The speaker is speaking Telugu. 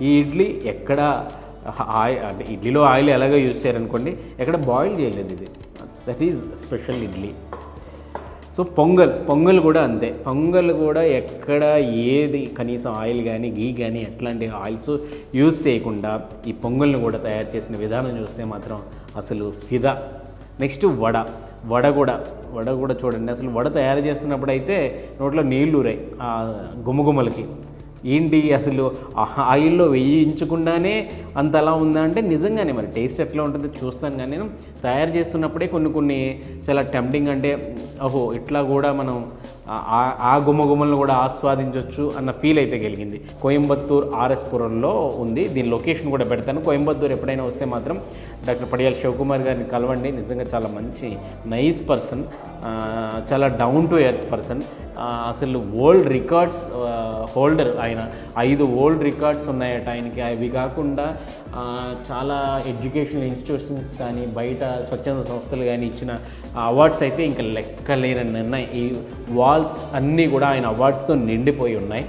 ఈ ఇడ్లీ ఎక్కడ ఆయిల్ అంటే ఇడ్లీలో ఆయిల్ ఎలాగో యూజ్ చేయారనుకోండి, ఎక్కడ బాయిల్ చేయలేదు ఇది. That is special idli. So pongal కూడా అంతే. పొంగల్ కూడా ఎక్కడ ఏది కనీసం ఆయిల్ కానీ గీ కానీ ఎట్లాంటి ఆయిల్స్ యూజ్ చేయకుండా ఈ పొంగల్ని కూడా తయారు చేసిన విధానం చూస్తే మాత్రం అసలు ఫిదా. నెక్స్ట్ వడ కూడా చూడండి. అసలు వడ తయారు చేస్తున్నప్పుడు అయితే నోట్లో నీళ్లు ఊరాయి ఆ గుమగుమలకి. ఏంటి అసలు ఆయిల్లో వేయించకుండానే అంత అలా ఉందా అంటే నిజంగానే మరి టేస్ట్ ఎట్లా ఉంటుందో చూస్తాను. కానీ నేను తయారు చేస్తున్నప్పుడే కొన్ని చాలా టెంప్టింగ్, అంటే ఓహో ఇట్లా కూడా మనం ఆ గుమగుమలను కూడా ఆస్వాదించవచ్చు అన్న ఫీల్ అయితే కలిగింది. కోయంబత్తూర్ ఆర్ఎస్ పురంలో ఉంది. దీని లొకేషన్ కూడా పెడతాను. కోయంబత్తూర్ ఎప్పుడైనా వస్తే మాత్రం డాక్టర్ పడియాల శివకుమార్ గారిని కలవండి. నిజంగా చాలా మంచి నైస్ పర్సన్, చాలా డౌన్ టు ఎర్త్ పర్సన్. అసలు వరల్డ్ రికార్డ్స్ హోల్డర్ ఆయన. 5 వరల్డ్ రికార్డ్స్ ఉన్నాయట ఆయనకి. అవి కాకుండా చాలా ఎడ్యుకేషనల్ ఇన్స్టిట్యూషన్స్ కానీ బయట స్వచ్ఛంద సంస్థలు కానీ ఇచ్చిన అవార్డ్స్ అయితే ఇంకా లెక్కలేనన్ని ఉన్నాయి. ఈ వాల్స్ అన్నీ కూడా ఆయన అవార్డ్స్తో నిండిపోయి ఉన్నాయి.